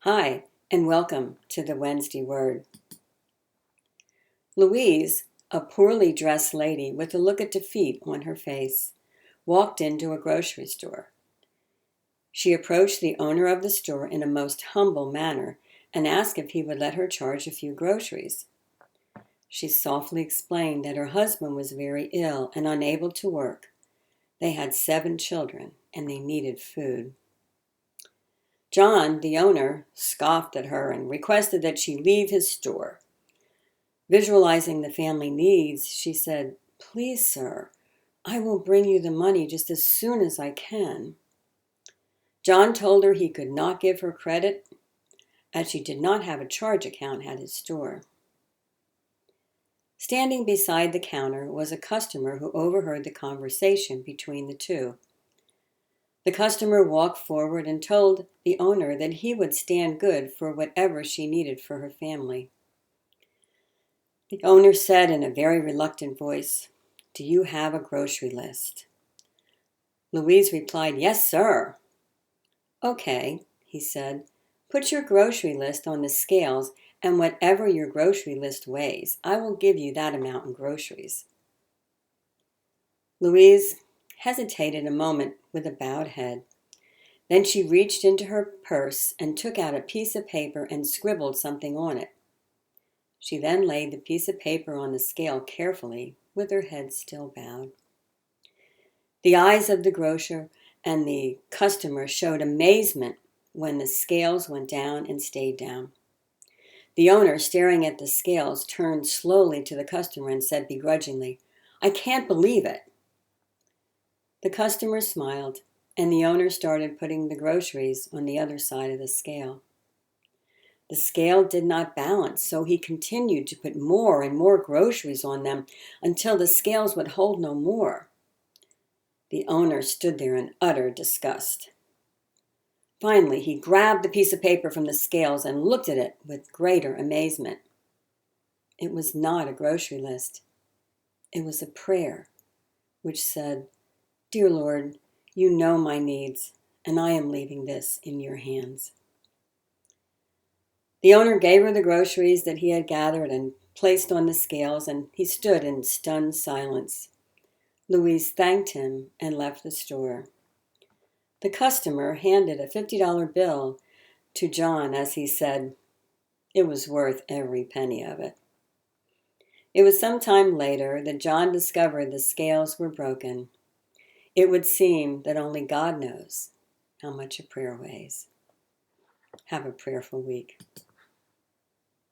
Hi, and welcome to the Wednesday Word. Louise, a poorly dressed lady with a look of defeat on her face, walked into a grocery store. She approached the owner of the store in a most humble manner and asked if he would let her charge a few groceries. She softly explained that her husband was very ill and unable to work. They had 7 children and they needed food. John, the owner, scoffed at her and requested that she leave his store. Visualizing the family needs, she said, "Please, sir, I will bring you the money just as soon as I can." John told her he could not give her credit as she did not have a charge account at his store. Standing beside the counter was a customer who overheard the conversation between the two. The customer walked forward and told the owner that he would stand good for whatever she needed for her family. The owner said in a very reluctant voice, "Do you have a grocery list?" Louise replied, "Yes, sir." "Okay," he said, "put your grocery list on the scales, and whatever your grocery list weighs, I will give you that amount in groceries." Louise hesitated a moment with a bowed head. Then she reached into her purse and took out a piece of paper and scribbled something on it. She then laid the piece of paper on the scale carefully, with her head still bowed. The eyes of the grocer and the customer showed amazement when the scales went down and stayed down. The owner, staring at the scales, turned slowly to the customer and said begrudgingly, "I can't believe it." The customer smiled, and the owner started putting the groceries on the other side of the scale. The scale did not balance, so he continued to put more and more groceries on them until the scales would hold no more. The owner stood there in utter disgust. Finally, he grabbed the piece of paper from the scales and looked at it with greater amazement. It was not a grocery list. It was a prayer, which said, "Dear Lord, you know my needs, and I am leaving this in your hands." The owner gave her the groceries that he had gathered and placed on the scales, and he stood in stunned silence. Louise thanked him and left the store. The customer handed a $50 bill to John as he said, "It was worth every penny of it." It was some time later that John discovered the scales were broken. It would seem that only God knows how much a prayer weighs. Have a prayerful week.